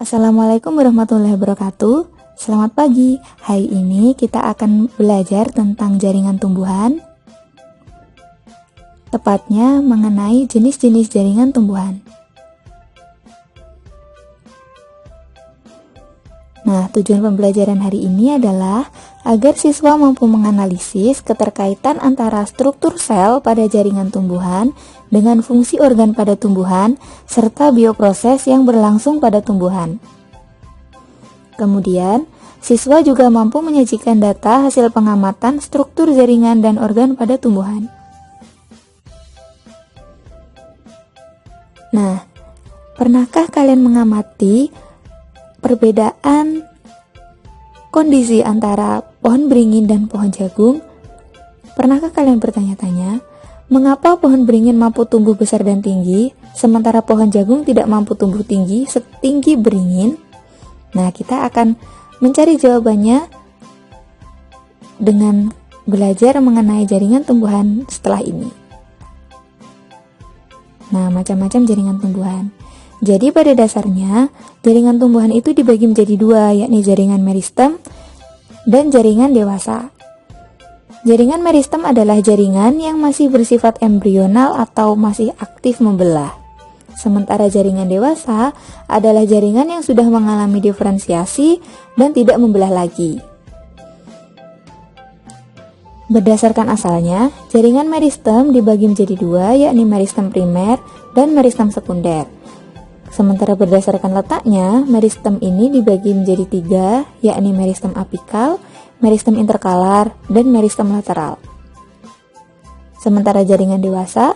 Assalamualaikum warahmatullahi wabarakatuh. Selamat pagi. Hari ini kita akan belajar tentang jaringan tumbuhan, tepatnya mengenai jenis-jenis jaringan tumbuhan. Nah, tujuan pembelajaran hari ini adalah agar siswa mampu menganalisis keterkaitan antara struktur sel pada jaringan tumbuhan dengan fungsi organ pada tumbuhan, serta bioproses yang berlangsung pada tumbuhan. Kemudian, siswa juga mampu menyajikan data hasil pengamatan struktur jaringan dan organ pada tumbuhan. Nah, pernahkah kalian mengamati perbedaan kondisi antara pohon beringin dan pohon jagung? Pernahkah kalian bertanya-tanya, mengapa pohon beringin mampu tumbuh besar dan tinggi, sementara pohon jagung tidak mampu tumbuh tinggi setinggi beringin? Nah, kita akan mencari jawabannya dengan belajar mengenai jaringan tumbuhan setelah ini. Nah, macam-macam jaringan tumbuhan. Jadi pada dasarnya, jaringan tumbuhan itu dibagi menjadi dua, yakni jaringan meristem dan jaringan dewasa. Jaringan meristem adalah jaringan yang masih bersifat embrional atau masih aktif membelah. Sementara jaringan dewasa adalah jaringan yang sudah mengalami diferensiasi dan tidak membelah lagi. Berdasarkan asalnya, jaringan meristem dibagi menjadi dua, yakni meristem primer dan meristem sekunder. Sementara berdasarkan letaknya, meristem ini dibagi menjadi tiga, yakni meristem apikal, meristem interkalar, dan meristem lateral. Sementara jaringan dewasa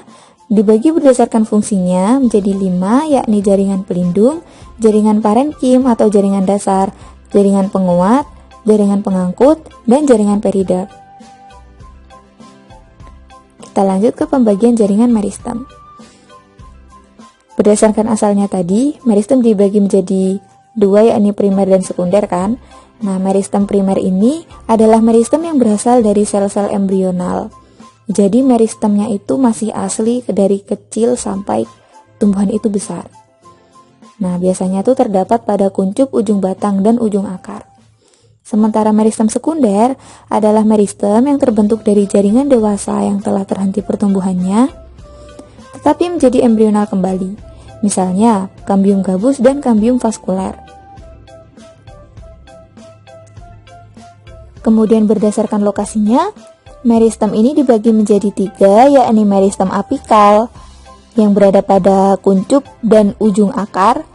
dibagi berdasarkan fungsinya menjadi 5, yakni jaringan pelindung, jaringan parenkim atau jaringan dasar, jaringan penguat, jaringan pengangkut, dan jaringan peridot. Kita lanjut ke pembagian jaringan meristem. Berdasarkan asalnya tadi, meristem dibagi menjadi dua, yakni primer dan sekunder kan. Nah, meristem primer ini adalah meristem yang berasal dari sel-sel embrional. Jadi meristemnya itu masih asli dari kecil sampai tumbuhan itu besar. Nah, biasanya itu terdapat pada kuncup ujung batang dan ujung akar. Sementara meristem sekunder adalah meristem yang terbentuk dari jaringan dewasa yang telah terhenti pertumbuhannya, tetapi menjadi embrional kembali. Misalnya, kambium gabus dan kambium vaskuler. Kemudian berdasarkan lokasinya, meristem ini dibagi menjadi 3, yakni meristem apikal yang berada pada kuncup dan ujung akar.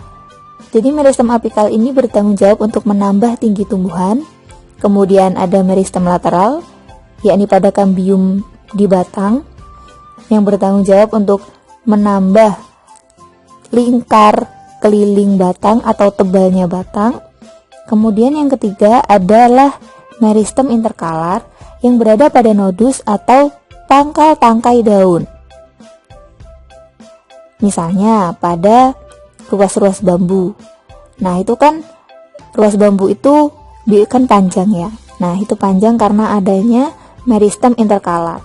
Jadi meristem apikal ini bertanggung jawab untuk menambah tinggi tumbuhan. Kemudian ada meristem lateral, yakni pada kambium di batang, yang bertanggung jawab untuk menambah lingkar keliling batang atau tebalnya batang. Kemudian yang ketiga adalah meristem interkalar yang berada pada nodus atau pangkal tangkai daun. Misalnya pada ruas-ruas bambu. Nah, itu kan ruas bambu itu kan panjang ya. Nah, itu panjang karena adanya meristem interkalar.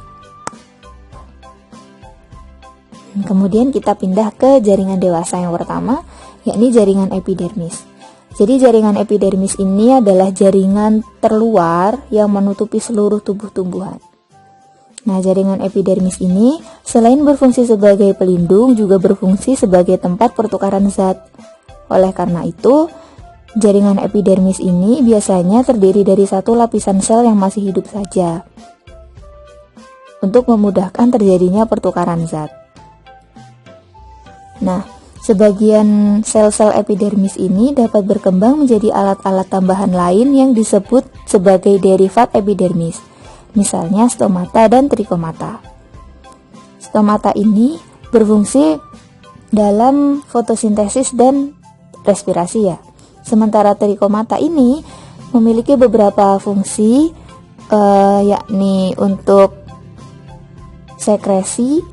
Kemudian kita pindah ke jaringan dewasa yang pertama, yakni jaringan epidermis. Jadi jaringan epidermis ini adalah jaringan terluar yang menutupi seluruh tubuh tumbuhan. Nah, jaringan epidermis ini selain berfungsi sebagai pelindung, juga berfungsi sebagai tempat pertukaran zat. Oleh karena itu, jaringan epidermis ini biasanya terdiri dari satu lapisan sel yang masih hidup saja, untuk memudahkan terjadinya pertukaran zat. Nah, sebagian sel-sel epidermis ini dapat berkembang menjadi alat-alat tambahan lain yang disebut sebagai derivat epidermis, misalnya stomata dan trikomata. Stomata ini berfungsi dalam fotosintesis dan respirasi ya. Sementara trikomata ini memiliki beberapa fungsi, yakni untuk sekresi,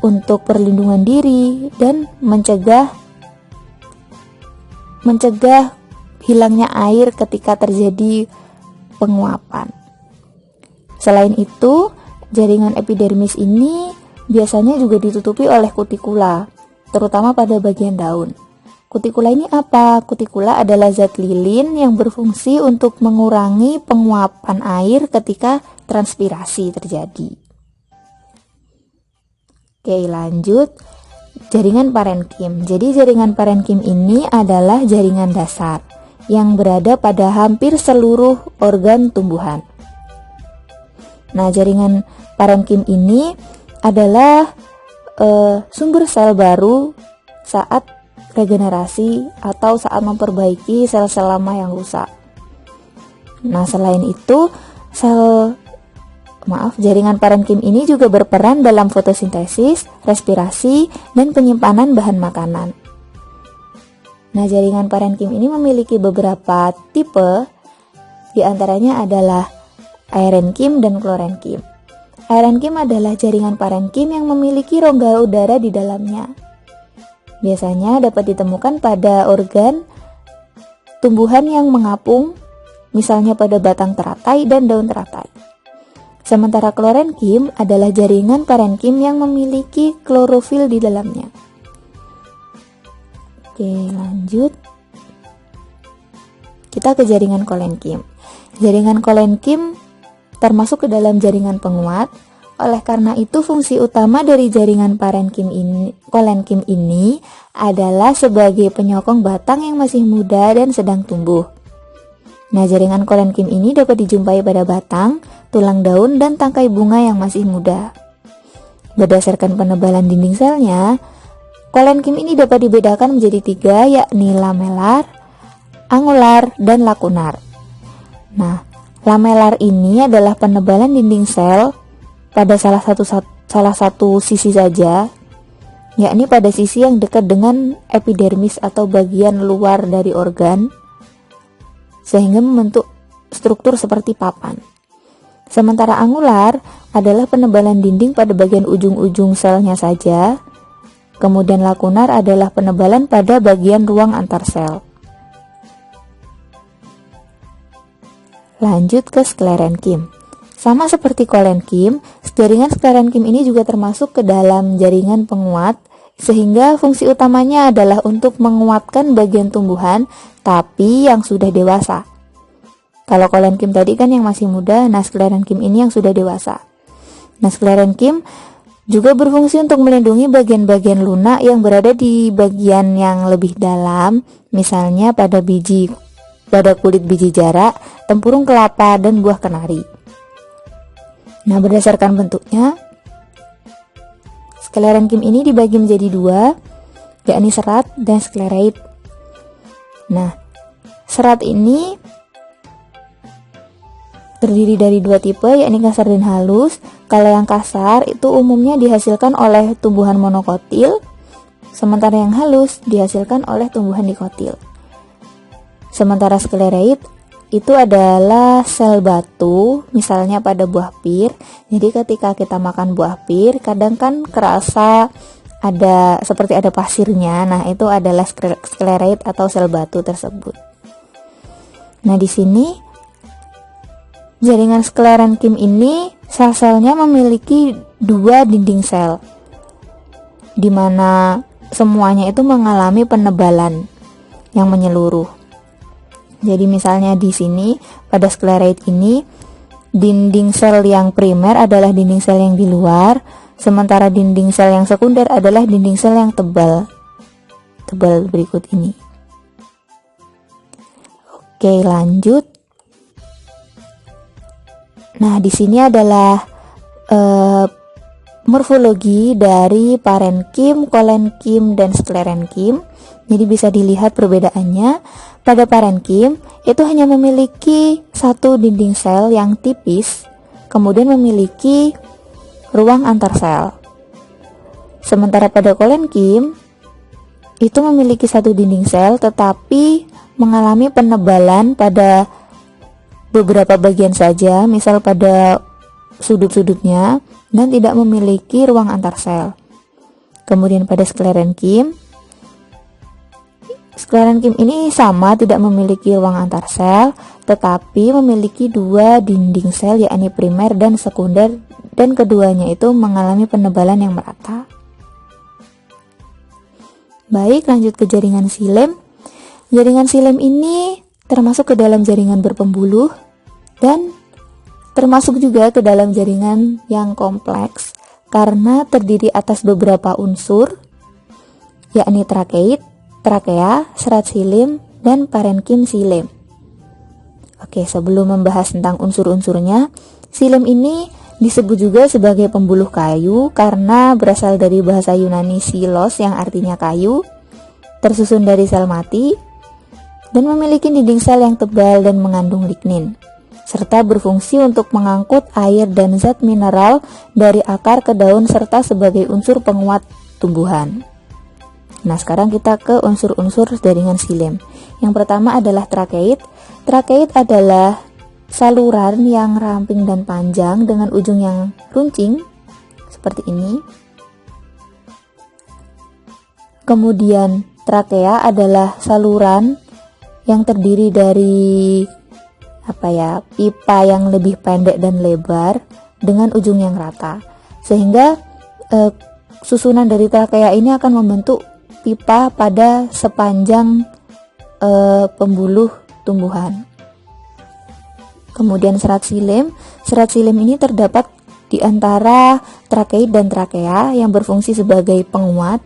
untuk perlindungan diri, dan mencegah hilangnya air ketika terjadi penguapan. Selain itu, jaringan epidermis ini biasanya juga ditutupi oleh kutikula, terutama pada bagian daun. Kutikula ini apa? Kutikula adalah zat lilin yang berfungsi untuk mengurangi penguapan air ketika transpirasi terjadi. Oke, lanjut. Jaringan parenkim. Jadi jaringan parenkim ini adalah jaringan dasar yang berada pada hampir seluruh organ tumbuhan. Nah, jaringan parenkim ini adalah sumber sel baru saat regenerasi atau saat memperbaiki sel-sel lama yang rusak. Nah, selain itu, jaringan parenkim ini juga berperan dalam fotosintesis, respirasi, dan penyimpanan bahan makanan. Nah, jaringan parenkim ini memiliki beberapa tipe, di antaranya adalah aerenkim dan klorenkim. Aerenkim adalah jaringan parenkim yang memiliki rongga udara di dalamnya. Biasanya dapat ditemukan pada organ tumbuhan yang mengapung, misalnya pada batang teratai dan daun teratai. Sementara klorenkim adalah jaringan parenkim yang memiliki klorofil di dalamnya. Oke, lanjut. Kita ke jaringan kolenkim. Jaringan kolenkim termasuk ke dalam jaringan penguat. Oleh karena itu, fungsi utama dari jaringan kolenkim ini adalah sebagai penyokong batang yang masih muda dan sedang tumbuh. Nah, jaringan kolenkim ini dapat dijumpai pada batang, tulang daun, dan tangkai bunga yang masih muda. Berdasarkan penebalan dinding selnya, kolenkim ini dapat dibedakan menjadi 3, yakni lamelar, angular, dan lakunar. Nah, lamelar ini adalah penebalan dinding sel pada salah satu sisi saja, yakni pada sisi yang dekat dengan epidermis atau bagian luar dari organ, sehingga membentuk struktur seperti papan. Sementara angular adalah penebalan dinding pada bagian ujung-ujung selnya saja, kemudian lakunar adalah penebalan pada bagian ruang antar sel. Lanjut ke sklerenkim. Sama seperti kolenkim, jaringan sklerenkim ini juga termasuk ke dalam jaringan penguat, sehingga fungsi utamanya adalah untuk menguatkan bagian tumbuhan, tapi yang sudah dewasa. Kalau kolenkim tadi kan yang masih muda, nah sklerenkim ini yang sudah dewasa. Nah, sklerenkim juga berfungsi untuk melindungi bagian-bagian lunak yang berada di bagian yang lebih dalam, misalnya pada kulit biji jarak, tempurung kelapa, dan buah kenari. Nah, berdasarkan bentuknya, sklerenkim ini dibagi menjadi 2, yakni serat dan sklereid. Nah, serat ini terdiri dari 2 tipe, yakni kasar dan halus. Kalau yang kasar itu umumnya dihasilkan oleh tumbuhan monokotil, sementara yang halus dihasilkan oleh tumbuhan dikotil. Sementara sklereid itu adalah sel batu, misalnya pada buah pir. Jadi ketika kita makan buah pir, kadang kan kerasa seperti ada pasirnya. Nah, itu adalah sklereid atau sel batu tersebut. Nah, di sini jaringan sklerenkim ini sel-selnya memiliki 2 dinding sel, di mana semuanya itu mengalami penebalan yang menyeluruh. Jadi misalnya di sini pada sklereid ini dinding sel yang primer adalah dinding sel yang di luar, sementara dinding sel yang sekunder adalah dinding sel yang tebal berikut ini. Oke, lanjut. Nah, di sini adalah morfologi dari parenkim, kolenkim, dan sklerenkim. Jadi bisa dilihat perbedaannya. Pada parenkim itu hanya memiliki 1 dinding sel yang tipis, kemudian memiliki ruang antar sel. Sementara pada kolenkim itu memiliki 1 dinding sel tetapi mengalami penebalan pada beberapa bagian saja, misal pada sudut-sudutnya, dan tidak memiliki ruang antar sel. Kemudian pada sklerenkim ini sama, tidak memiliki ruang antar sel, tetapi memiliki 2 dinding sel, yakni primer dan sekunder, dan keduanya itu mengalami penebalan yang merata. Baik, lanjut ke jaringan xilem. Jaringan xilem ini termasuk ke dalam jaringan berpembuluh dan termasuk juga ke dalam jaringan yang kompleks karena terdiri atas beberapa unsur, yakni trakeit, trakea, serat xilem, dan parenkim xilem. Oke, sebelum membahas tentang unsur-unsurnya, xilem ini disebut juga sebagai pembuluh kayu karena berasal dari bahasa Yunani xilos yang artinya kayu, tersusun dari sel mati, dan memiliki dinding sel yang tebal dan mengandung lignin, serta berfungsi untuk mengangkut air dan zat mineral dari akar ke daun serta sebagai unsur penguat tumbuhan. Nah, sekarang kita ke unsur-unsur jaringan xilem. Yang pertama adalah trakeit. Trakeit adalah saluran yang ramping dan panjang dengan ujung yang runcing seperti ini. Kemudian trakea adalah saluran yang terdiri dari pipa yang lebih pendek dan lebar dengan ujung yang rata, sehingga susunan dari trakea ini akan membentuk pipa pada sepanjang pembuluh tumbuhan. Kemudian serat xilem. Serat xilem ini terdapat di antara trakeit dan trakea yang berfungsi sebagai penguat.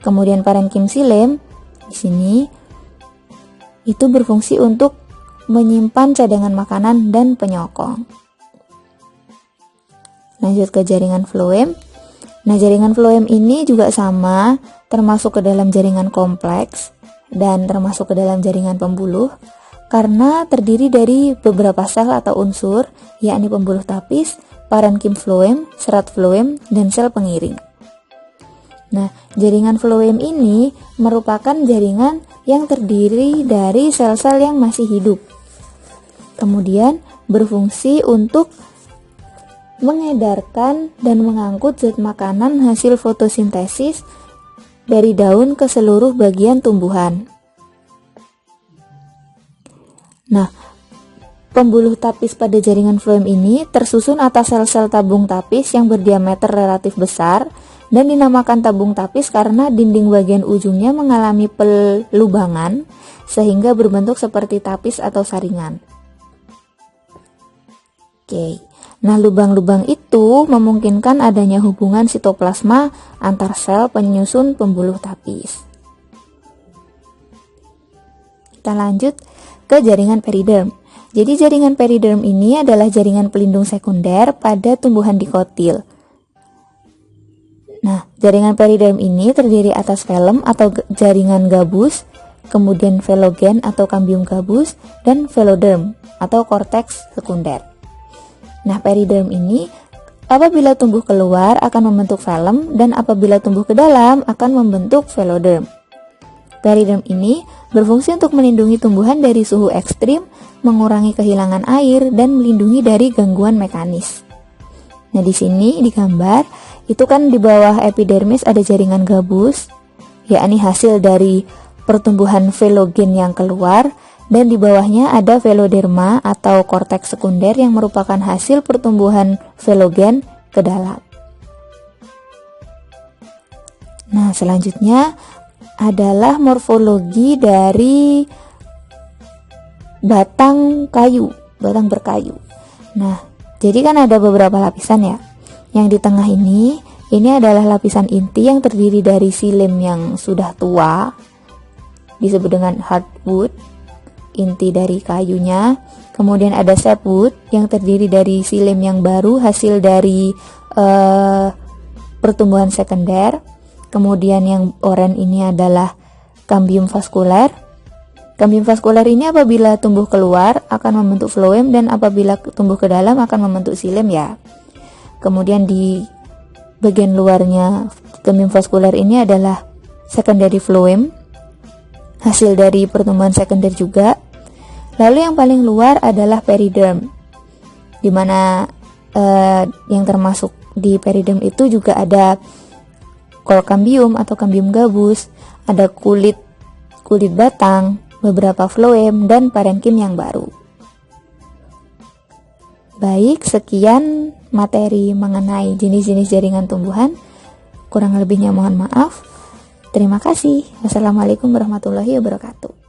Kemudian parenkim xilem di sini itu berfungsi untuk menyimpan cadangan makanan dan penyokong. Lanjut ke jaringan floem. Nah, jaringan floem ini juga sama, termasuk ke dalam jaringan kompleks dan termasuk ke dalam jaringan pembuluh karena terdiri dari beberapa sel atau unsur, yakni pembuluh tapis, parenkim floem, serat floem, dan sel pengiring. Nah, jaringan floem ini merupakan jaringan yang terdiri dari sel-sel yang masih hidup. Kemudian berfungsi untuk mengedarkan dan mengangkut zat makanan hasil fotosintesis dari daun ke seluruh bagian tumbuhan. Nah, pembuluh tapis pada jaringan floem ini tersusun atas sel-sel tabung tapis yang berdiameter relatif besar dan dinamakan tabung tapis karena dinding bagian ujungnya mengalami pelubangan sehingga berbentuk seperti tapis atau saringan. Oke. Nah, lubang-lubang itu memungkinkan adanya hubungan sitoplasma antar sel penyusun pembuluh tapis. Kita lanjut ke jaringan periderm. Jadi jaringan periderm ini adalah jaringan pelindung sekunder pada tumbuhan dikotil. Nah, jaringan periderm ini terdiri atas velum atau jaringan gabus, kemudian velogen atau kambium gabus, dan veloderm atau korteks sekunder. Nah, periderm ini apabila tumbuh keluar akan membentuk velum dan apabila tumbuh ke dalam akan membentuk veloderm. Periderm ini berfungsi untuk melindungi tumbuhan dari suhu ekstrim, mengurangi kehilangan air, dan melindungi dari gangguan mekanis. Nah, di sini di gambar itu kan di bawah epidermis ada jaringan gabus, yakni hasil dari pertumbuhan velogen yang keluar, dan di bawahnya ada veloderma atau korteks sekunder yang merupakan hasil pertumbuhan velogen ke dalam. Nah, selanjutnya adalah morfologi dari batang berkayu. Nah, jadi kan ada beberapa lapisan ya. Yang di tengah ini adalah lapisan inti yang terdiri dari xilem yang sudah tua, disebut dengan hardwood, inti dari kayunya. Kemudian ada sapwood yang terdiri dari xilem yang baru hasil dari pertumbuhan sekunder. Kemudian yang oranye ini adalah kambium vaskuler. Kambium vaskuler ini apabila tumbuh keluar akan membentuk floem dan apabila tumbuh ke dalam akan membentuk xilem ya. Kemudian di bagian luarnya kambium vaskuler ini adalah secondary floem, hasil dari pertumbuhan sekunder juga. Lalu yang paling luar adalah periderm, di mana yang termasuk di periderm itu juga ada kolkambium atau kambium gabus, ada kulit batang, beberapa floem, dan parenkim yang baru. Baik, sekian materi mengenai jenis-jenis jaringan tumbuhan. Kurang lebihnya mohon maaf. Terima kasih. Wassalamualaikum warahmatullahi wabarakatuh.